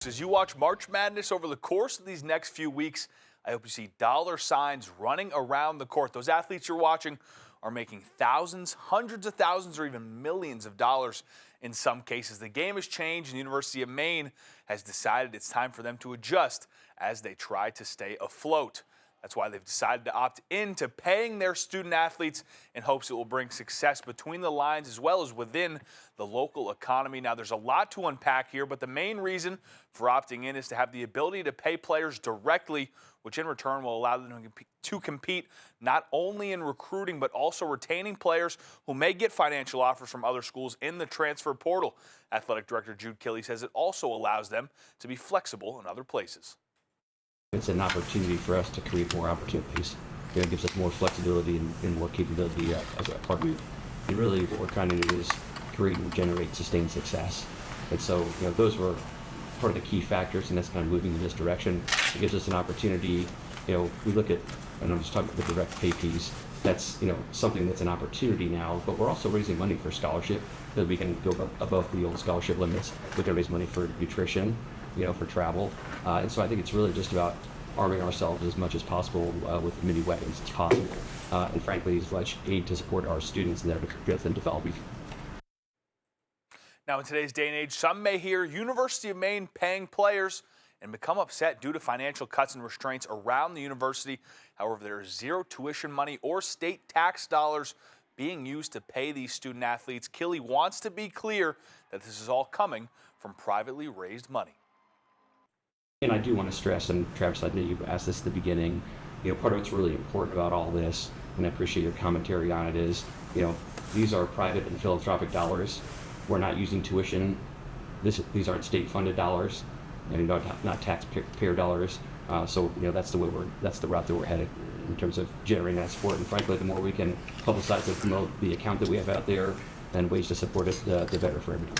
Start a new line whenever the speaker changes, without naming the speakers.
As you watch March Madness over the course of these next few weeks, I hope you see dollar signs running around the court. Those athletes you're watching are making thousands, hundreds of thousands, or even millions of dollars in some cases. The game has changed, and the University of Maine has decided it's time for them to adjust as they try to stay afloat. That's why they've decided to opt into paying their student athletes in hopes it will bring success between the lines as well as within the local economy. Now, there's a lot to unpack here, but the main reason for opting in is to have the ability to pay players directly, which in return will allow them to compete not only in recruiting but also retaining players who may get financial offers from other schools in the transfer portal. Athletic Director Jude Killey says it also allows them to be flexible in other places.
It's an opportunity for us to create more opportunities. It gives us more flexibility and more capability as a partner. And really what we're trying to do is create and generate sustained success. And so, those were part of the key factors, and that's kind of moving in this direction. It gives us an opportunity. We look at, and I'm just talking about the direct pay piece, that's, something that's an opportunity now, but we're also raising money for scholarship, that we can go above the old scholarship limits. We can raise money for nutrition, for travel. And so I think it's really just about arming ourselves as much as possible with as many weapons as possible. And frankly, as much aid to support our students in their growth and development.
Now, in today's day and age, some may hear University of Maine paying players and become upset due to financial cuts and restraints around the university. However, there is zero tuition money or state tax dollars being used to pay these student athletes. Killey wants to be clear that this is all coming from privately raised money.
And I do want to stress, and Travis, I know you asked this at the beginning, part of what's really important about all this, and I appreciate your commentary on it, is, these are private and philanthropic dollars. We're not using tuition. These aren't state-funded dollars, and not taxpayer dollars. So, that's the route that we're headed in terms of generating that support. And frankly, the more we can publicize and promote the account that we have out there and ways to support it, the better for everyone.